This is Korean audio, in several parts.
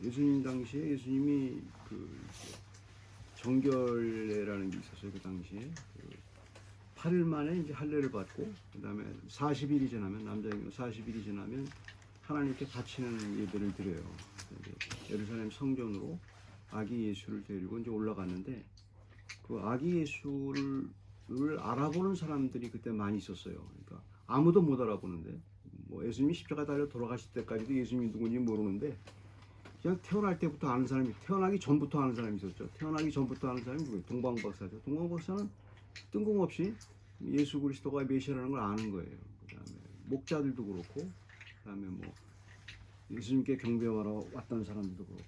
예수님 당시에 예수님이 그 정결례라는 게 있었어요. 그 당시에 8일 만에 이제 할례를 받고 그다음에 40일이 지나면 남자인 40일이 지나면 하나님께 바치는 예배를 드려요. 이제 예루살렘 성전으로 아기 예수를 데리고 이제 올라갔는데 그 아기 예수를 알아보는 사람들이 그때 많이 있었어요. 그러니까 아무도 못 알아보는데 뭐 예수님이 십자가 달려 돌아가실 때까지도 예수님이 누군지 모르는데 그냥 태어날 때부터 아는 사람이 태어나기 전부터 아는 사람이 있었죠. 태어나기 전부터 아는 사람이 누구예요? 동방박사죠. 동방박사는 뜬금없이 예수 그리스도가 메시아라는 걸 아는 거예요. 그다음에 목자들도 그렇고 그다음에 뭐 예수님께 경배하러 왔던 사람들도 그렇고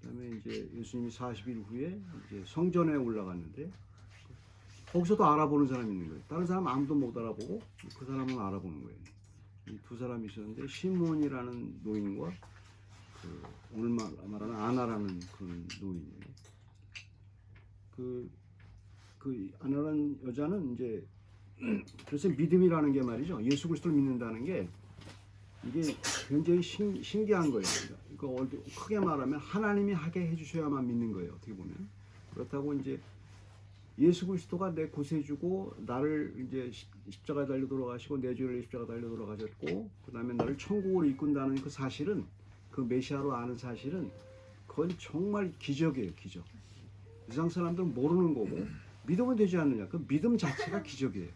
그다음에 이제 예수님이 40일 후에 이제 성전에 올라갔는데 거기서도 알아보는 사람이 있는 거예요. 다른 사람 아무도 못 알아보고 그 사람은 알아보는 거예요. 이 두 사람이 있었는데 시몬이라는 노인과 그 오늘 말하는 아나라는 그런 노인이에요. 그 아나라는 여자는 이제 그래서 믿음이라는 게 말이죠. 예수 그리스도를 믿는다는 게 이게 굉장히 신기한 거예요. 그러니까 크게 말하면 하나님이 하게 해주셔야만 믿는 거예요. 어떻게 보면 그렇다고 이제 예수 그리스도가 내 구세주고 나를 이제 십자가 달려 돌아가시고 내 죄를 십자가 달려 돌아가셨고 그다음에 나를 천국으로 이끈다는 그 사실은 그 메시아로 아는 사실은 그건 정말 기적이에요. 기적. 세상 사람들은 모르는 거고 믿으면 되지 않느냐. 그 믿음 자체가 기적이에요.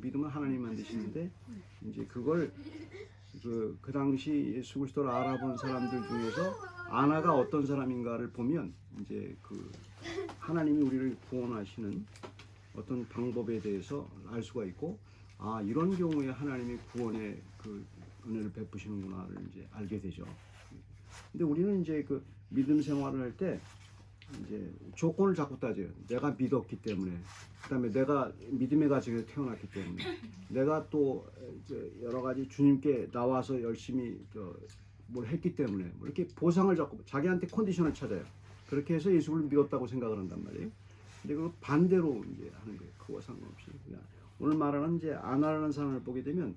믿음은 하나님 만드시는데 이제 그걸 그 당시 예수 그리스도를 알아본 사람들 중에서 아나가 어떤 사람인가를 보면 이제 그 하나님이 우리를 구원하시는 어떤 방법에 대해서 알 수가 있고 아 이런 경우에 하나님이 구원의 그 은혜를 베푸시는구나를 이제 알게 되죠. 근데 우리는 이제 그 믿음 생활을 할 때 이제 조건을 자꾸 따져요. 내가 믿었기 때문에, 그다음에 내가 믿음의 가정에 태어났기 때문에, 내가 또 여러 가지 주님께 나와서 열심히 뭘 했기 때문에, 뭐 이렇게 보상을 자꾸 자기한테 컨디션을 찾아요. 그렇게 해서 예수를 믿었다고 생각을 한단 말이에요. 근데 그 반대로 이제 하는 거예요. 그와 상관없이. 그러니까 오늘 말하는 이제 아나라는 사람을 보게 되면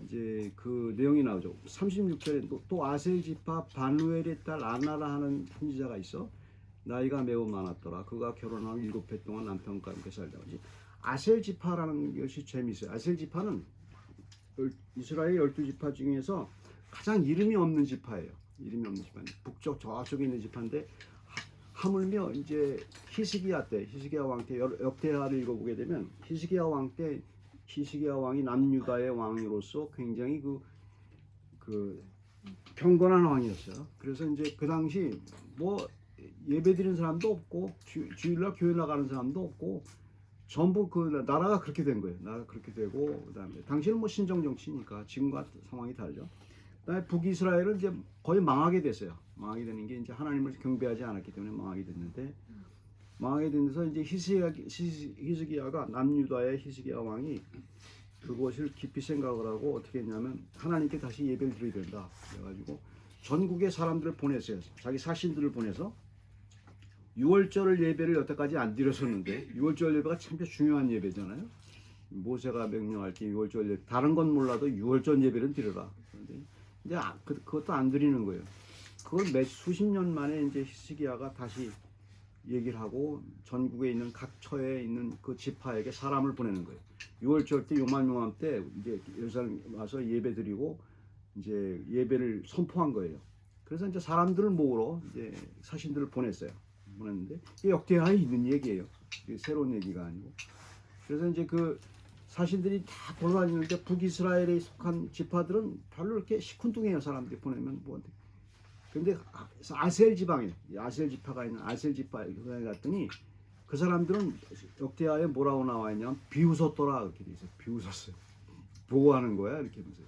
이제 그 내용이 나오죠. 36절에 또 아셀 지파 바누엘의 딸 아나라 하는 선지자가 있어. 나이가 매우 많았더라. 그가 결혼하고 7해 동안 남편과 함께 살다 오지. 아셀 지파라는 것이 재미있어요. 아셀 지파는 이스라엘 12지파 중에서 가장 이름이 없는 지파예요. 이름이 없는 지파. 북쪽 저쪽에 있는 지파인데 하물며 이제 히스기야 왕 때 역대하를 읽어보게 되면 히스기야 왕이 남유다의 왕으로서 굉장히 그 경건한 왕이었어요. 그래서 이제 그 당시 뭐 예배드리는 사람도 없고 주일날 교회 나가는 사람도 없고 전부 그 나라가 그렇게 된 거예요. 나라가 그렇게 되고 그다음에 당시는 뭐 신정 정치니까 지금과 상황이 다르죠. 그다음에 북이스라엘은 이제 거의 망하게 됐어요. 망하게 되는 게 이제 하나님을 경배하지 않았기 때문에 망하게 됐는데 망하게 되면서 이제 히스기야가 남유다의 히스기야 왕이 그것을 깊이 생각을 하고 어떻게 했냐면 하나님께 다시 예배를 드려야 된다. 그래가지고 전국의 사람들을 보냈어요. 자기 사신들을 보내서 6월절 예배를 여태까지 안 드렸었는데 6월절 예배가 참 중요한 예배잖아요. 모세가 명령할 때 6월절 예배 다른 건 몰라도 6월절 예배는 드려라. 그런데 이제 그것도 안 드리는 거예요. 그걸 수십 년 만에 이제 히스기야가 다시 얘기를 하고 전국에 있는 각 처에 있는 그 지파에게 사람을 보내는 거예요. 6월절 때 요맘 때 이제 예루살렘 와서 예배 드리고 이제 예배를 선포한 거예요. 그래서 이제 사람들을 모으러 이제 사신들을 보냈어요. 보냈는데 이게 역대하에 있는 얘기예요. 이게 새로운 얘기가 아니고. 그래서 이제 그 사신들이 다 돌아다니는데 북이스라엘에 속한 지파들은 별로 이렇게 시큰둥해요. 사람들이 보내면 뭐. 근데 아셀 지방에 아셀 지파가 있는 아셀 지파에 갔더니 그 사람들은 역대하에 뭐라고 나와 있냐면 비웃었더라 이렇게 돼 있어요. 비웃었어요. 보호하는 거야 이렇게 보세요.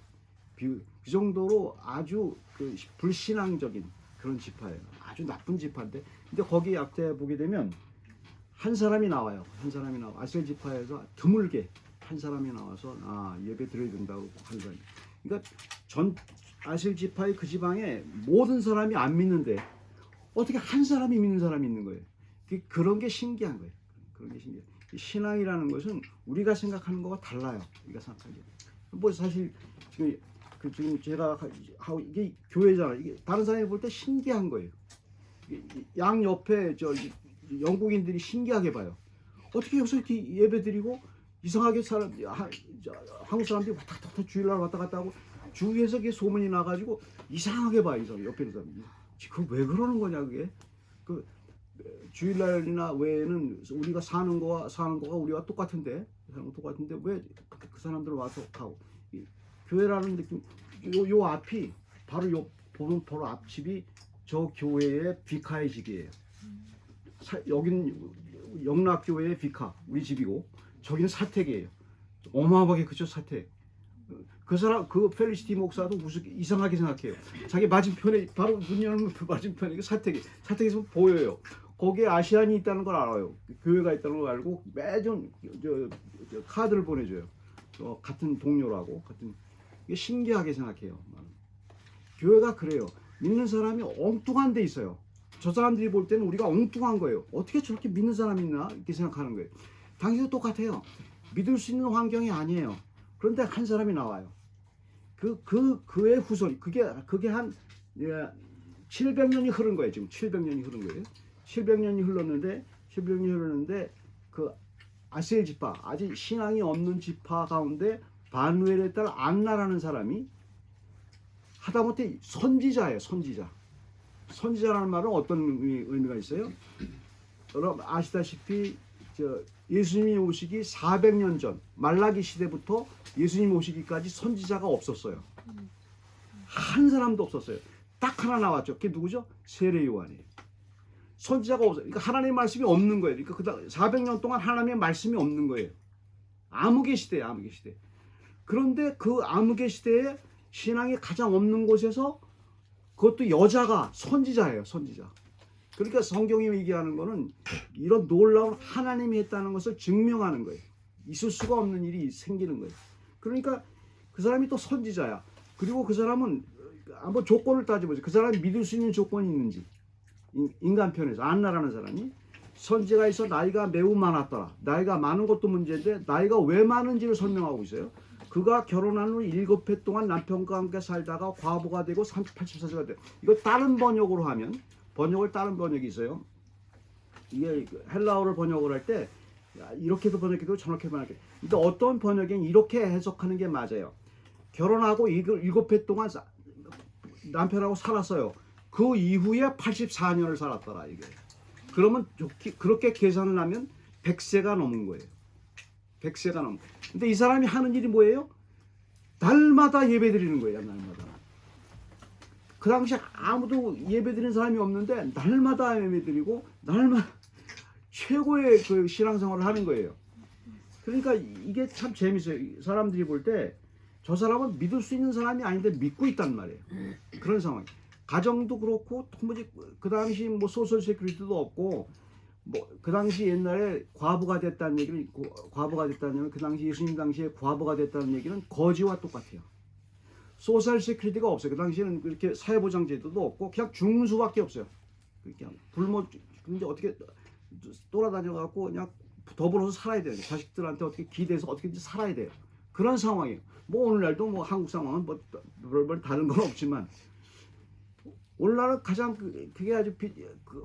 그 정도로 아주 그 불신앙적인 그런 지파예요. 아주 나쁜 지파인데 근데 거기 역대에 보게 되면 한 사람이 나와요. 한 사람이 나와 아셀 지파에서 드물게 한 사람이 나와서 예배 드려야 된다고 하는 거예요. 그러니까 전 아셀 지파의 그 지방에 모든 사람이 안 믿는데 어떻게 한 사람이 믿는 사람이 있는 거예요. 그런 게 신기한 거예요. 그런 게 신기해요. 신앙이라는 것은 우리가 생각하는 거와 달라요. 우리가 생각하기에. 뭐 사실 지금 그 지금 제가 하고 이게 교회잖아요. 이게 다른 사람이 볼 때 신기한 거예요. 양 옆에 저 영국인들이 신기하게 봐요. 어떻게 여기서 이렇게 예배 드리고 이상하게 한국 사람들이 왔다 갔다 주일날 왔다 갔다 하고 주위에서 그게 소문이 나가지고 이상하게 봐요. 이 사람 옆에 있는 사람이. 그 왜 그러는 거냐 그게. 그 주일날이나 외에는 우리가 사는 거가 우리와 똑같은데 왜 그 사람들은 와서 가고 교회라는 느낌. 요 앞이 바로 요 보면 바로 앞집이 저 교회의 비카의 집이에요. 여기는 영락교회의 비카 우리 집이고 저기는 사택이에요. 어마어마하게 그죠 사택. 그 사람 그 펠리시티 목사도 무슨 이상하게 생각해요. 자기 맞은편에 바로 문 열면 그 맞은편에 사택에서 보여요. 거기에 아시안이 있다는 걸 알아요. 교회가 있다는 걸 알고 매년 저 카드를 보내줘요. 같은 동료라고 같은. 이게 신기하게 생각해요. 교회가 그래요. 믿는 사람이 엉뚱한 데 있어요. 저 사람들이 볼 때는 우리가 엉뚱한 거예요. 어떻게 저렇게 믿는 사람이 있나 이렇게 생각하는 거예요. 당신도 똑같아요. 믿을 수 있는 환경이 아니에요. 그런데 한 사람이 나와요. 그의 후손 그게 한 700년이 흐른 거예요. 지금 700년이 흐른 거예요. 700년이 흘렀는데 그 아셀 지파 아직 신앙이 없는 지파 가운데 바누엘의 딸 안나라는 사람이 하다못해 선지자예요. 선지자라는 말은 어떤 의미가 있어요? 여러분 아시다시피 예수님이 오시기 400년 전 말라기 시대부터 예수님 오시기까지 선지자가 없었어요. 한 사람도 없었어요. 딱 하나 나왔죠. 그게 누구죠? 세례 요한이에요. 선지자가 없어요. 그러니까 하나님의 말씀이 없는 거예요. 그러니까 400년 동안 하나님의 말씀이 없는 거예요. 암흑의 시대예요. 그런데 그 암흑의 시대에 신앙이 가장 없는 곳에서 그것도 여자가 선지자예요. 그러니까 성경이 얘기하는 거는 이런 놀라운 하나님이 했다는 것을 증명하는 거예요. 있을 수가 없는 일이 생기는 거예요. 그러니까 그 사람이 또 선지자야. 그리고 그 사람은 한번 조건을 따져보죠. 그 사람이 믿을 수 있는 조건이 있는지. 인간 편에서 안나라는 사람이 선지자가 있어 나이가 매우 많았더라. 나이가 많은 것도 문제인데 나이가 왜 많은지를 설명하고 있어요. 그가 결혼한 후 7해 동안 남편과 함께 살다가 과부가 되고 84세가 돼요. 이거 다른 번역으로 하면 다른 번역이 있어요. 이게 헬라어를 번역을 할 때 이렇게도 번역해도 저렇게 번역해. 근데 어떤 번역엔 이렇게 해석하는 게 맞아요. 결혼하고 7해 동안 남편하고 살았어요. 그 이후에 84년을 살았더라 이게. 그러면 그렇게 계산을 하면 100세가 넘은 거예요. 100세가 넘은. 근데 이 사람이 하는 일이 뭐예요? 날마다 예배 드리는 거예요. 날마다. 그 당시에 아무도 예배 드리는 사람이 없는데 날마다 예배 드리고 날마다 최고의 그 신앙생활을 하는 거예요. 그러니까 이게 참 재밌어요. 사람들이 볼 때 저 사람은 믿을 수 있는 사람이 아닌데 믿고 있단 말이에요. 그런 상황. 가정도 그렇고 도무지 그 당시 뭐 소셜 세큐리티도 없고 뭐 그 당시 옛날에 과부가 됐다는 얘기는 그 당시 예수님 당시에 과부가 됐다는 얘기는 거지와 똑같아요. 소셜 세큐리티가 없어요. 그 당시에는 그렇게 사회보장 제도도 없고 그냥 죽는 수밖에 없어요. 그냥 이제 어떻게 돌아다녀 갖고 그냥 더불어서 살아야 돼요. 자식들한테 어떻게 기대서 어떻게든지 살아야 돼요. 그런 상황이에요. 뭐 오늘날도 뭐 한국 상황은 뭐 별 다른 건 없지만 오늘날은 가장 그게 아주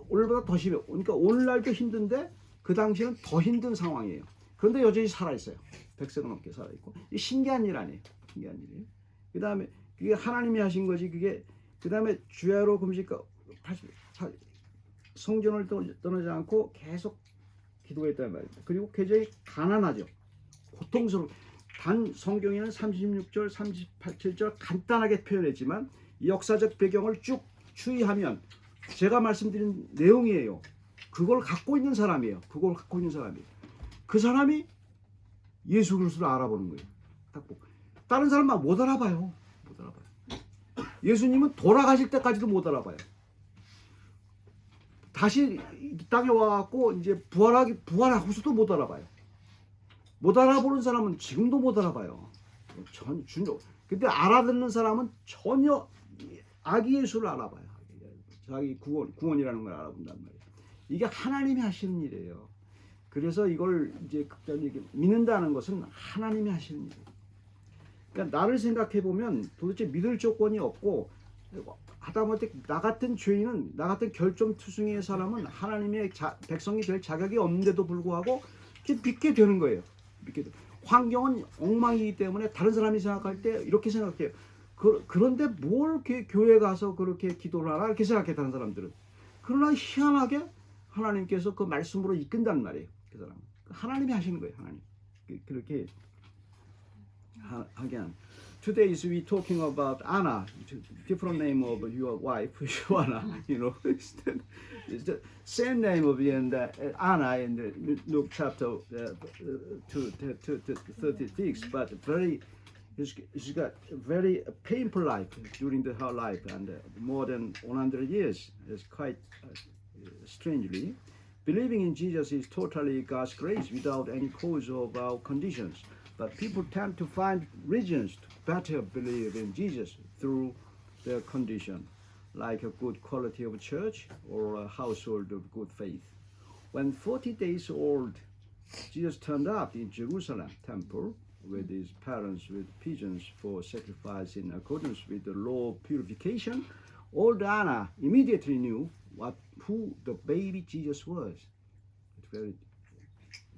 오늘보다 더 심해요. 그러니까 오늘날도 힘든데 그 당시에는 더 힘든 상황이에요. 그런데 여전히 살아있어요. 100세가 넘게 살아있고. 이 신기한 일 아니에요. 신기한 일이에요. 그 다음에 그게 하나님이 하신 거지. 그게 그 다음에 주야로 금식과 성전을 떠나지 않고 계속 기도했단 말입니다. 그리고 굉장히 가난하죠. 고통스러워. 단 성경에는 36절, 38절 간단하게 표현했지만 이 역사적 배경을 쭉 추이하면 제가 말씀드린 내용이에요. 그걸 갖고 있는 사람이에요. 그 사람이 예수 그리스도를 알아보는 거예요. 다른 사람만 못 알아봐요. 예수님은 돌아가실 때까지도 못 알아봐요. 다시 이 땅에 와갖고 이제 부활하고서도 못 알아봐요. 못 알아보는 사람은 지금도 못 알아봐요. 근데 알아듣는 사람은 전혀 아기 예수를 알아봐요. 자기 구원이라는 걸 알아본단 말이에요. 이게 하나님이 하시는 일이에요. 그래서 이걸 이제 믿는다는 것은 하나님이 하시는 일이에요. 그러니까 나를 생각해 보면 도대체 믿을 조건이 없고 하다못해 나 같은 죄인은 나 같은 결점투성이의 사람은 하나님의 백성이 될 자격이 없는데도 불구하고 믿게 되는 거예요. 믿게 돼. 환경은 엉망이기 때문에 다른 사람이 생각할 때 이렇게 생각해요. 그런데 뭘 이렇게 교회 가서 그렇게 기도를 하나 이렇게 생각해 다른 사람들은. 그러나 희한하게 하나님께서 그 말씀으로 이끈단 말이에요. 그 사람 하나님이 하시는 거예요. 하나님 그렇게 하게 한. Today is we talking about Anna, different name of your wife, Joanna. You know, it's the same name of Anna in the Luke chapter 36, but she's got a very painful life during her life, and more than 100 years. It's quite strangely. Believing in Jesus is totally God's grace without any cause of our conditions. But people tend to find reasons to better believe in Jesus through their condition, like a good quality of church or a household of good faith. When 40 days old, Jesus turned up in Jerusalem temple with his parents with pigeons for sacrifice in accordance with the law of purification. Old Anna immediately knew who the baby Jesus was. It's very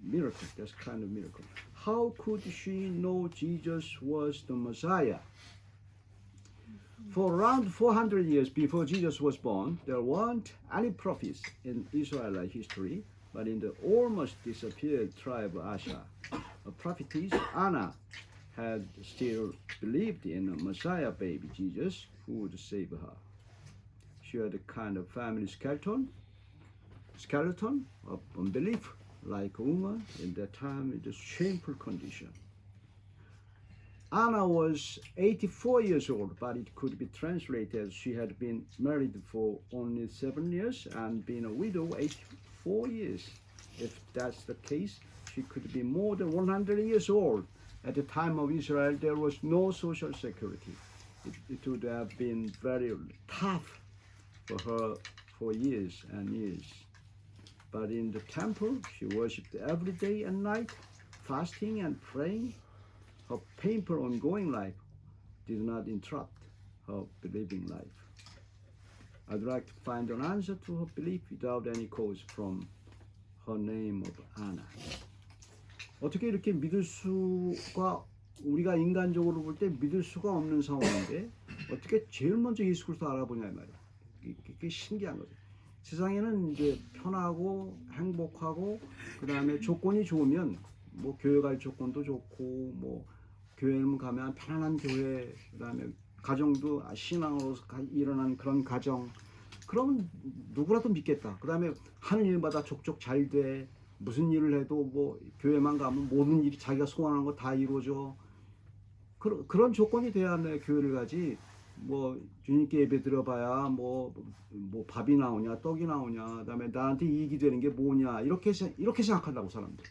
miracle, that's kind of miracle. How could she know Jesus was the Messiah? For around 400 years before Jesus was born, there weren't any prophets in Israelite history, but in the almost disappeared tribe of Asher, a prophetess, Anna, had still believed in a Messiah baby Jesus who would save her. She had a kind of family skeleton of unbelief, like a woman in that time in a shameful condition. Anna was 84 years old, but it could be translated as she had been married for only 7 years and been a widow 84 years. If that's the case, she could be more than 100 years old. At the time of Israel, there was no social security. It would have been very tough for her for years and years. But in the temple, she worshipped every day and night, fasting and praying. Her painful ongoing life did not interrupt her believing life. I'd like to find an answer to her belief without any cause from her name of Anna. 어떻게 이렇게 믿을 수가 우리가 인간적으로 볼 때 믿을 수가 없는 상황인데 어떻게 제일 먼저 예수 그리스도 알아보냐 이 말이야. 이게 신기한 거죠. 세상에는 이제 편하고 행복하고 그 다음에 조건이 좋으면 뭐 교회 갈 조건도 좋고 뭐 교회는 가면 편안한 교회 그 다음에 가정도 신앙으로 일어난 그런 가정 그러면 누구라도 믿겠다. 그 다음에 하는 일마다 족족 잘 돼. 무슨 일을 해도 뭐 교회만 가면 모든 일이 자기가 소원하는 거 다 이루어져. 그런 조건이 돼야 내 교회를 가지. 뭐 주님께 예배 드려봐야 뭐 밥이 나오냐 떡이 나오냐 그다음에 나한테 이익이 되는 게 뭐냐 이렇게 생각한다고 사람들.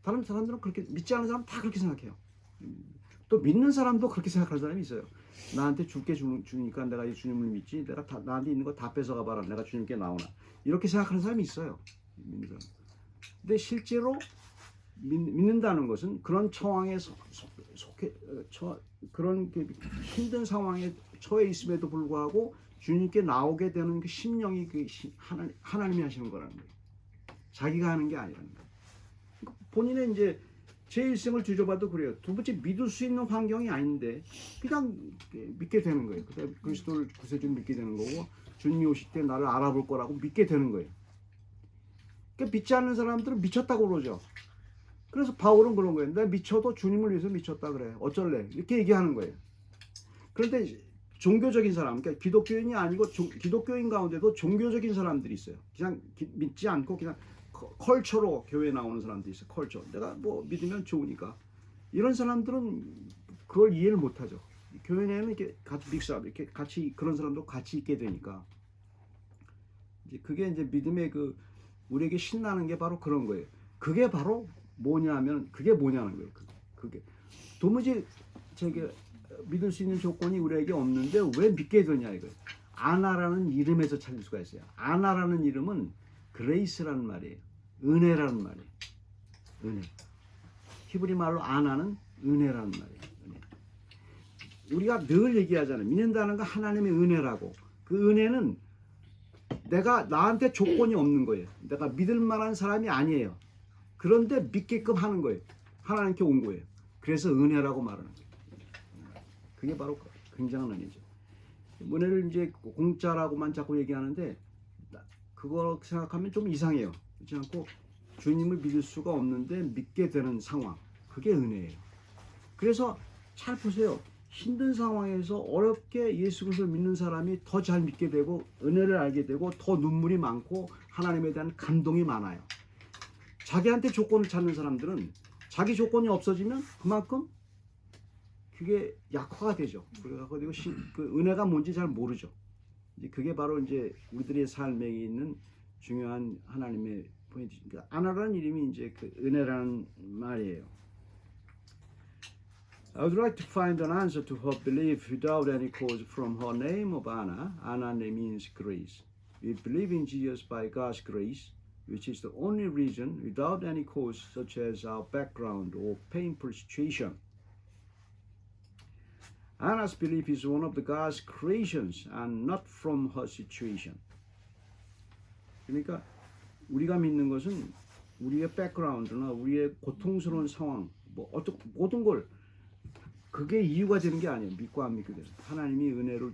다른 사람들은 그렇게 믿지 않는 사람 다 그렇게 생각해요. 또 믿는 사람도 그렇게 생각하는 사람이 있어요. 나한테 줄게 주니까 내가 이 주님을 믿지. 내가 나한테 있는 거 다 뺏어가 봐라. 내가 주님께 나오나. 이렇게 생각하는 사람이 있어요. 믿는 사람. 근데 실제로 믿는다는 것은 그런 상황에 그런 힘든 상황에 처해 있음에도 불구하고 주님께 나오게 되는 그 심령이 그 하나님이 하시는 거라는 거예요. 자기가 하는 게 아니라는 거예요. 본인의 이제 제 일생을 뒤져봐도 그래요. 두 번째 믿을 수 있는 환경이 아닌데 그냥 믿게 되는 거예요. 그다음에 그리스도를 구세주를 믿게 되는 거고 주님이 오실 때 나를 알아볼 거라고 믿게 되는 거예요. 그러니까 믿지 않는 사람들은 미쳤다고 그러죠. 그래서 바울은 그런 거예요. 내가 미쳐도 주님을 위해서 미쳤다 그래. 어쩔래? 이렇게 얘기하는 거예요. 그런데 종교적인 사람, 그러니까 기독교인이 아니고 기독교인 가운데도 종교적인 사람들이 있어요. 그냥 믿지 않고 그냥 컬처로 교회 나오는 사람들이 있어요. 컬처. 내가 뭐 믿으면 좋으니까. 이런 사람들은 그걸 이해를 못하죠. 교회 내에는 이렇게 같이 믹스업, 이렇게 같이 그런 사람도 같이 있게 되니까. 이제 그게 이제 믿음의 그 우리에게 신나는 게 바로 그런 거예요. 그게 바로 뭐냐면 그게 뭐냐는 거예요. 그게 도무지 저게 믿을 수 있는 조건이 우리에게 없는데 왜 믿게 되냐 이거예요. 아나라는 이름에서 찾을 수가 있어요. 아나라는 이름은 그레이스라는 말이에요. 은혜라는 말이에요. 은혜. 히브리 말로 아나는 은혜라는 말이에요. 은혜. 우리가 늘 얘기하잖아요. 믿는다는 건 하나님의 은혜라고. 그 은혜는 내가 나한테 조건이 없는 거예요. 내가 믿을 만한 사람이 아니에요. 그런데 믿게끔 하는 거예요. 하나님께 온 거예요. 그래서 은혜라고 말하는 거예요. 그게 바로 굉장한 은혜죠. 은혜를 이제 공짜라고만 자꾸 얘기하는데 그거 생각하면 좀 이상해요. 그렇지 않고 주님을 믿을 수가 없는데 믿게 되는 상황. 그게 은혜예요. 그래서 잘 보세요. 힘든 상황에서 어렵게 예수 그리스도를 믿는 사람이 더 잘 믿게 되고 은혜를 알게 되고 더 눈물이 많고 하나님에 대한 감동이 많아요. 자기한테 조건을 찾는 사람들은 자기 조건이 없어지면 그만큼 그게 약화가 되죠. 그리고 그 은혜가 뭔지 잘 모르죠. 이제 그게 바로 이제 우리들의 삶에 있는 중요한 하나님의 포인트. 그러니까 아나라는 이름이 이제 그 은혜라는 말이에요. I would like to find an answer to her belief without any cause from her name of Anna. Anna means grace. We believe in Jesus by God's grace, which is the only reason, without any cause such as our background or painful situation. Anna's belief is one of the God's creations and not from her situation. 그러니까 우리가 믿는 것은 우리의 백그라운드나 우리의 고통스러운 상황, 뭐 어떤 모든 걸 그게 이유가 되는 게 아니에요. 믿고 안 믿게 되는. 하나님이 은혜를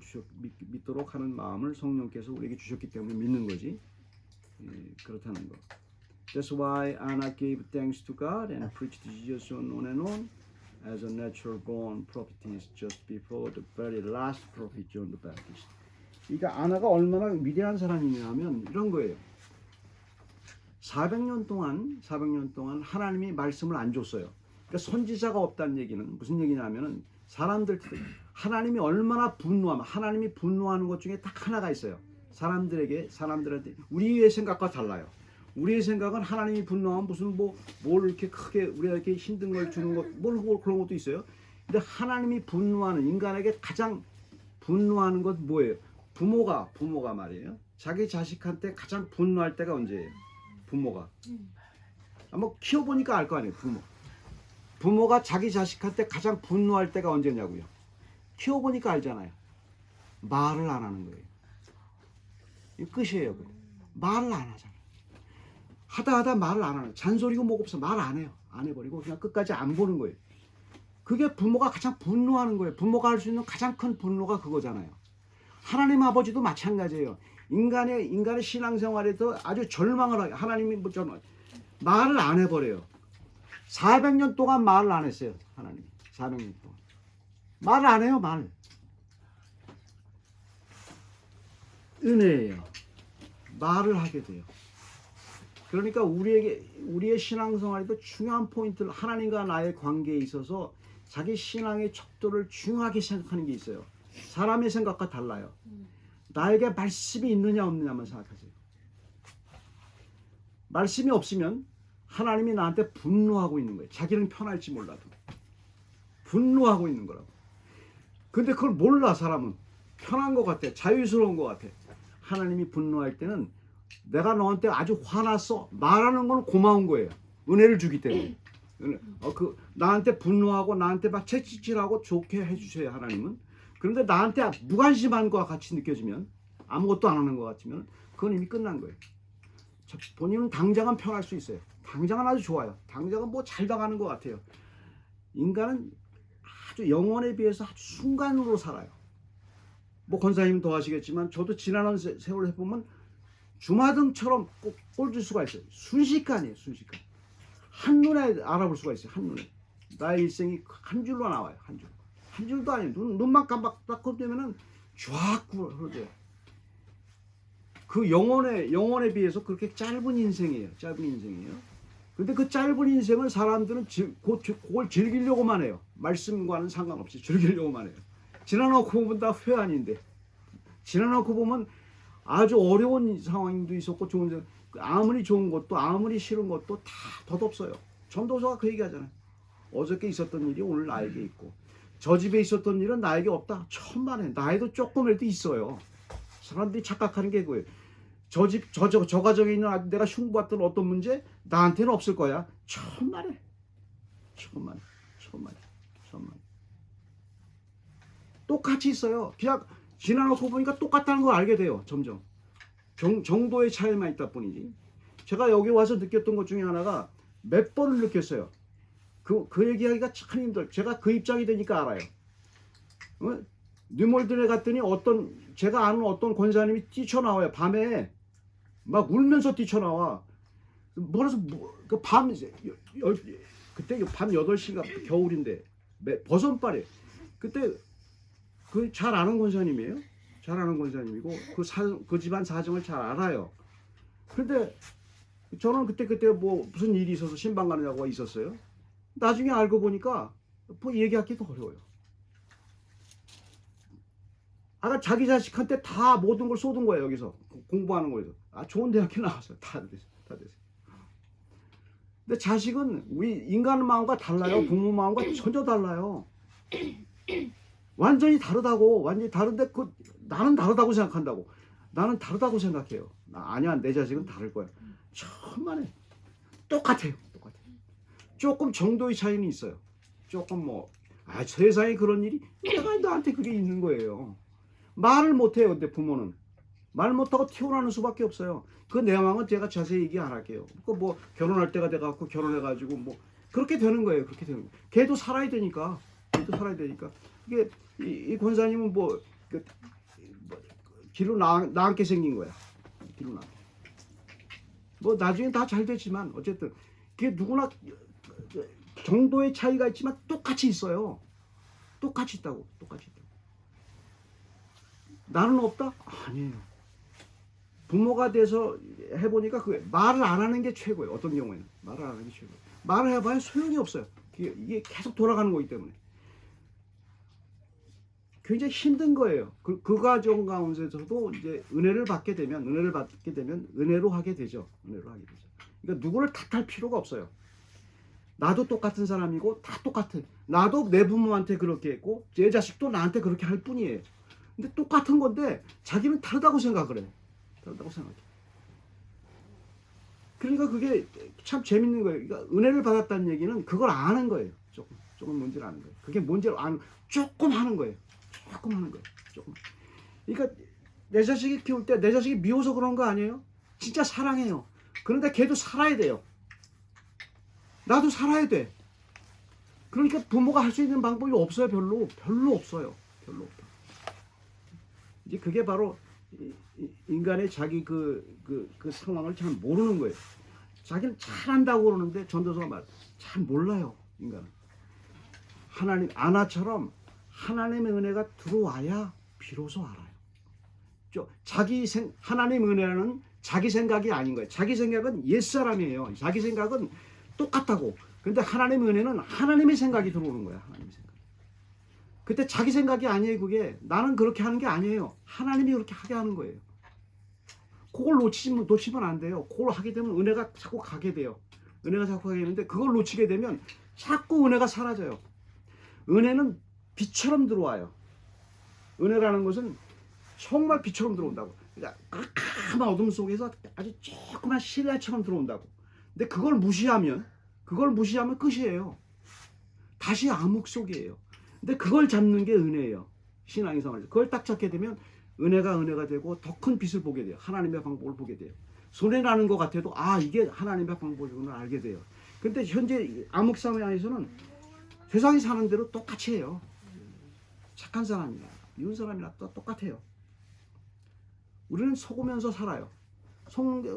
믿도록 하는 마음을 성령께서 우리에게 주셨기 때문에 믿는 거지. 그렇다는 거. That's why Anna gave thanks to God and preached Jesus on and on as a natural born prophetess just before the very last prophet John the Baptist. 그러니까 아나가 얼마나 위대한 사람이냐면 이런 거예요. 400년 동안 하나님이 말씀을 안 줬어요. 그러니까 선지자가 없다는 얘기는 무슨 얘기냐면은 사람들 하나님이 얼마나 분노하면 하나님이 분노하는 것 중에 딱 하나가 있어요. 사람들한테 우리의 생각과 달라요. 우리의 생각은 하나님이 분노하면 무슨 뭘 이렇게 크게 우리에게 힘든 걸 주는 것 그런 것도 있어요. 근데 하나님이 분노하는 인간에게 가장 분노하는 것 뭐예요? 부모가 말이에요. 자기 자식한테 가장 분노할 때가 언제예요? 부모가. 한번 키워보니까 알 거 아니에요. 부모가 자기 자식한테 가장 분노할 때가 언제냐고요. 키워보니까 알잖아요. 말을 안 하는 거예요. 이 끝이에요. 말을 안 하잖아요. 하다 말을 안 하는. 잔소리고 뭐고 없어. 말 안 해요. 안 해버리고 그냥 끝까지 안 보는 거예요. 그게 부모가 가장 분노하는 거예요. 부모가 할 수 있는 가장 큰 분노가 그거잖아요. 하나님 아버지도 마찬가지예요. 인간의 신앙생활에도 아주 절망을 하게 하나님이 말을 안 해버려요. 400년 동안 말을 안 했어요. 하나님이 400년 동안 말을 안 해요. 말. 은혜예요. 말을 하게 돼요. 그러니까 우리의 신앙생활에도 중요한 포인트를 하나님과 나의 관계에 있어서 자기 신앙의 척도를 중요하게 생각하는 게 있어요. 사람의 생각과 달라요. 나에게 말씀이 있느냐 없느냐만 생각하세요. 말씀이 없으면 하나님이 나한테 분노하고 있는 거예요. 자기는 편할지 몰라도 분노하고 있는 거라고. 근데 그걸 몰라. 사람은 편한 것 같아. 자유스러운 것 같아. 하나님이 분노할 때는 내가 너한테 아주 화났어. 말하는 건 고마운 거예요. 은혜를 주기 때문에. 나한테 분노하고 나한테 막 채찍질하고 좋게 해주세요. 하나님은. 그런데 나한테 무관심한 것과 같이 느껴지면 아무것도 안 하는 것 같으면 그건 이미 끝난 거예요. 본인은 당장은 편할 수 있어요. 당장은 아주 좋아요. 당장은 뭐 잘 나가는 것 같아요. 인간은 아주 영혼에 비해서 아주 순간으로 살아요. 뭐 권사님 더 하시겠지만 저도 지나는 세월 해보면 주마등처럼 꼴질 수가 있어요. 순식간이에요. 순식간. 한눈에 알아볼 수가 있어요. 한눈에. 나의 일생이 한 줄로 나와요. 한 줄. 한 줄도 아니에요. 눈만 깜빡 되면은 쫙 흐르죠. 그 영혼에 비해서 그렇게 짧은 인생이에요. 짧은 인생이에요. 근데 그 짧은 인생을 사람들은 그걸 즐기려고만 해요. 말씀과는 상관없이 즐기려고만 해요. 지나놓고 보면 다 회한인데. 지나놓고 보면 아주 어려운 상황도 있었고 아무리 좋은 것도 아무리 싫은 것도 다 덧없어요. 전도서가 그 얘기하잖아요. 어저께 있었던 일이 오늘 나에게 있고 저 집에 있었던 일은 나에게 없다. 천만에 나에도 조금이라도 있어요. 사람들이 착각하는 게 그거예요. 저 가정에 있는 내가 흉보았던 어떤 문제 나한테는 없을 거야. 천만에. 똑같이 있어요. 그냥 지나놓고 보니까 똑같다는 걸 알게 돼요. 점점 정도의 차이만 있다 뿐이지. 제가 여기 와서 느꼈던 것 중에 하나가 몇 번을 느꼈어요. 그 얘기하기가 참 힘들어요. 제가 그 입장이 되니까 알아요. 뉴몰든에 갔더니 제가 아는 어떤 권사님이 뛰쳐나와요. 밤에 막 울면서 뛰쳐나와. 뭐라서 그 밤 그때 밤 8시가 겨울인데 버선발에 그때 그 잘 아는 권사님이에요. 잘 아는 권사님이고 그 집안 사정을 잘 알아요. 근데 저는 그때 뭐 무슨 일이 있어서 신방 가느냐고 있었어요. 나중에 알고 보니까 뭐 얘기하기도 어려워요. 아까 자기 자식한테 다 모든 걸 쏟은 거예요. 여기서 공부하는 거에서. 좋은 대학교 나왔어요. 다 됐어요. 근데 자식은 우리 인간 마음과 달라요. 부모 마음과 전혀 달라요. 완전히 다르다고. 완전히 다른데 나는 다르다고 생각한다고. 나는 다르다고 생각해요. 아니야, 내 자식은 다를 거야. 천만에 똑같아요. 조금 정도의 차이는 있어요. 조금 세상에 그런 일이 내가 나한테 그게 있는 거예요. 말을 못해요. 근데 부모는 말 못하고 튀어나오는 수밖에 없어요. 그 내용은 제가 자세히 얘기 안 할게요. 뭐 결혼할 때가 돼갖고 결혼해가지고 뭐 그렇게 되는 거예요. 그렇게 되는 거예요. 걔도 살아야 되니까. 이게 이 권사님은 뒤로 나앉게 생긴 거야. 뒤로 나. 뭐 나중에 다 잘 됐지만 어쨌든 그게 누구나 정도의 차이가 있지만 똑같이 있어요. 똑같이 있다고. 나는 없다? 아니에요. 부모가 돼서 해보니까 말을 안 하는 게 최고예요. 어떤 경우에는 말을 안 하는 게 최고예요. 말을 해봐야 소용이 없어요. 이게 계속 돌아가는 거기 때문에 굉장히 힘든 거예요. 그 과정 가운데서도 이제 은혜를 받게 되면 은혜로 하게 되죠. 그러니까 누구를 탓할 필요가 없어요. 나도 똑같은 사람이고 다 똑같아. 나도 내 부모한테 그렇게 했고 제 자식도 나한테 그렇게 할 뿐이에요. 근데 똑같은 건데 자기는 다르다고 생각을 해. 그러니까 그게 참 재밌는 거예요. 그러니까 은혜를 받았다는 얘기는 그걸 아는 거예요. 조금 뭔지를 아는 거예요. 그게 뭔지를 조금 하는 거예요. 조금. 그러니까 내 자식이 키울 때 내 자식이 미워서 그런 거 아니에요? 진짜 사랑해요. 그런데 걔도 살아야 돼요. 나도 살아야 돼. 그러니까 부모가 할 수 있는 방법이 없어요. 별로 없어요. 이제 그게 바로 인간의 자기 그 상황을 잘 모르는 거예요. 자기는 잘한다고 그러는데 전도서가 잘 몰라요. 인간은. 하나님 아나처럼 하나님의 은혜가 들어와야 비로소 알아요. 하나님의 은혜는 자기 생각이 아닌 거예요. 자기 생각은 옛사람이에요. 자기 생각은 똑같다고. 근데 하나님의 은혜는 하나님의 생각이 들어오는 거야. 하나님의 생각. 그때 자기 생각이 아니에요. 그게 나는 그렇게 하는 게 아니에요. 하나님이 그렇게 하게 하는 거예요. 그걸 놓치면 안 돼요. 그걸 하게 되면 은혜가 자꾸 가게 돼요. 되는데 그걸 놓치게 되면 자꾸 은혜가 사라져요. 은혜는 빛처럼 들어와요. 은혜라는 것은 정말 빛처럼 들어온다고. 그러니까 깜깜한 어둠 속에서 아주 조그만 실내처럼 들어온다고. 근데 그걸 무시하면 끝이에요. 다시 암흑 속이에요. 근데 그걸 잡는 게 은혜예요. 신앙의 생활에서. 그걸 딱 잡게 되면 은혜가 되고 더 큰 빛을 보게 돼요. 하나님의 방법을 보게 돼요. 손해 나는 것 같아도 이게 하나님의 방법이구나 알게 돼요. 근데 현재 암흑 사회에서는 세상이 사는 대로 똑같이 해요. 착한 사람이나 미운 사람이나 똑같아요. 우리는 속으면서 살아요.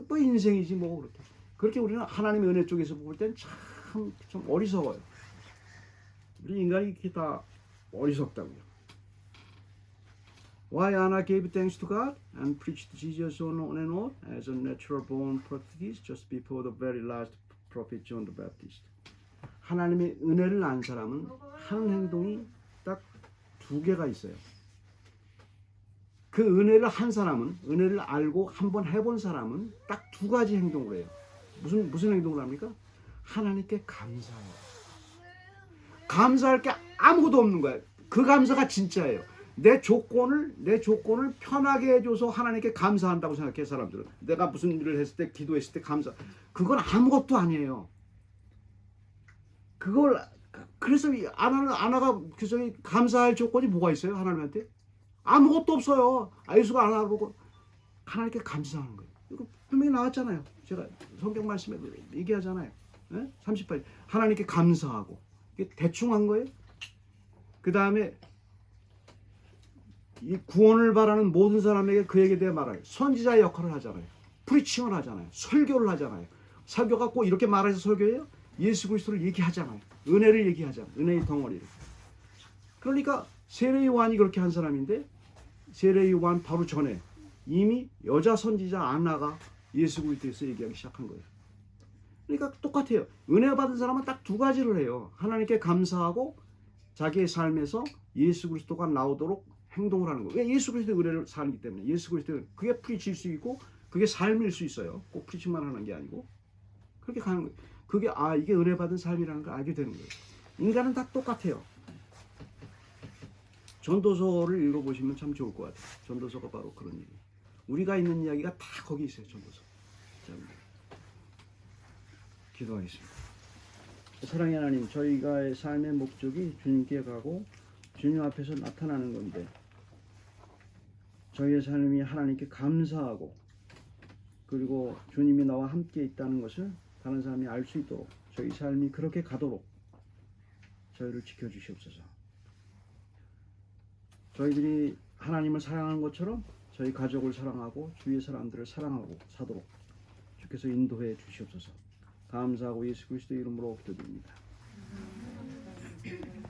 뭐 인생이지 뭐 그렇게 우리는 하나님의 은혜 쪽에서 볼 땐 참 어리석어요. 우리 인간이 이렇게 다 어리석다고요. Why Anna gave thanks to God and preached Jesus on and on as a natural born Portuguese just before the very last prophet John the Baptist. 하나님의 은혜를 안 사람은 하는 행동이 딱 2개가 있어요. 그 은혜를 알고 한번 해본 사람은 딱 2가지 행동을 해요. 무슨 행동을 합니까? 하나님께 감사해요. 감사할 게 아무것도 없는 거예요. 그 감사가 진짜예요. 내 조건을 편하게 해줘서 하나님께 감사한다고 생각해 사람들은. 내가 무슨 일을 했을 때 기도했을 때 감사. 그건 아무것도 아니에요. 그걸 그래서 이 아나가 그래서 감사할 조건이 뭐가 있어요? 하나님한테 아무것도 없어요. 예수가 안 알아보고 하나님께 감사하는 거예요. 이거 분명히 나왔잖아요. 제가 성경 말씀에 얘기하잖아요. 38 하나님께 감사하고 이게 대충 한 거예요. 그 다음에 이 구원을 바라는 모든 사람에게 그에게 대해 말하요. 선지자의 역할을 하잖아요. 프리칭을 하잖아요. 설교를 하잖아요. 설교가 꼭 이렇게 말해서 설교예요? 예수 그리스도를 얘기하잖아요. 은혜를 얘기하잖아요. 은혜의 덩어리를. 그러니까 세례 요한이 그렇게 한 사람인데 세례 요한 바로 전에 이미 여자 선지자 안나가 예수 그리스도에서 얘기하기 시작한 거예요. 그러니까 똑같아요. 은혜 받은 사람은 딱 두 가지를 해요. 하나님께 감사하고 자기의 삶에서 예수 그리스도가 나오도록 행동을 하는 거예요. 왜? 예수 그리스도의 은혜를 살기 때문에. 예수 그리스도 그게 프리치일 수 있고 그게 삶일 수 있어요. 꼭 프리칭만 하는 게 아니고 그렇게 가는 거예요. 그게 이게 은혜 받은 삶이라는 걸 알게 되는 거예요. 인간은 다 똑같아요. 전도서를 읽어보시면 참 좋을 것 같아요. 전도서가 바로 그런 얘기예요. 우리가 있는 이야기가 다 거기 있어요. 전도서. 자, 기도하겠습니다. 사랑의 하나님, 저희가 삶의 목적이 주님께 가고 주님 앞에서 나타나는 건데 저희의 삶이 하나님께 감사하고 그리고 주님이 나와 함께 있다는 것을 다른 사람이 알 수 있도록 저희 삶이 그렇게 가도록 저희를 지켜주시옵소서. 저희들이 하나님을 사랑하는 것처럼 저희 가족을 사랑하고 주위의 사람들을 사랑하고 사도록 주께서 인도해 주시옵소서. 감사하고 예수 그리스도의 이름으로 기도드립니다.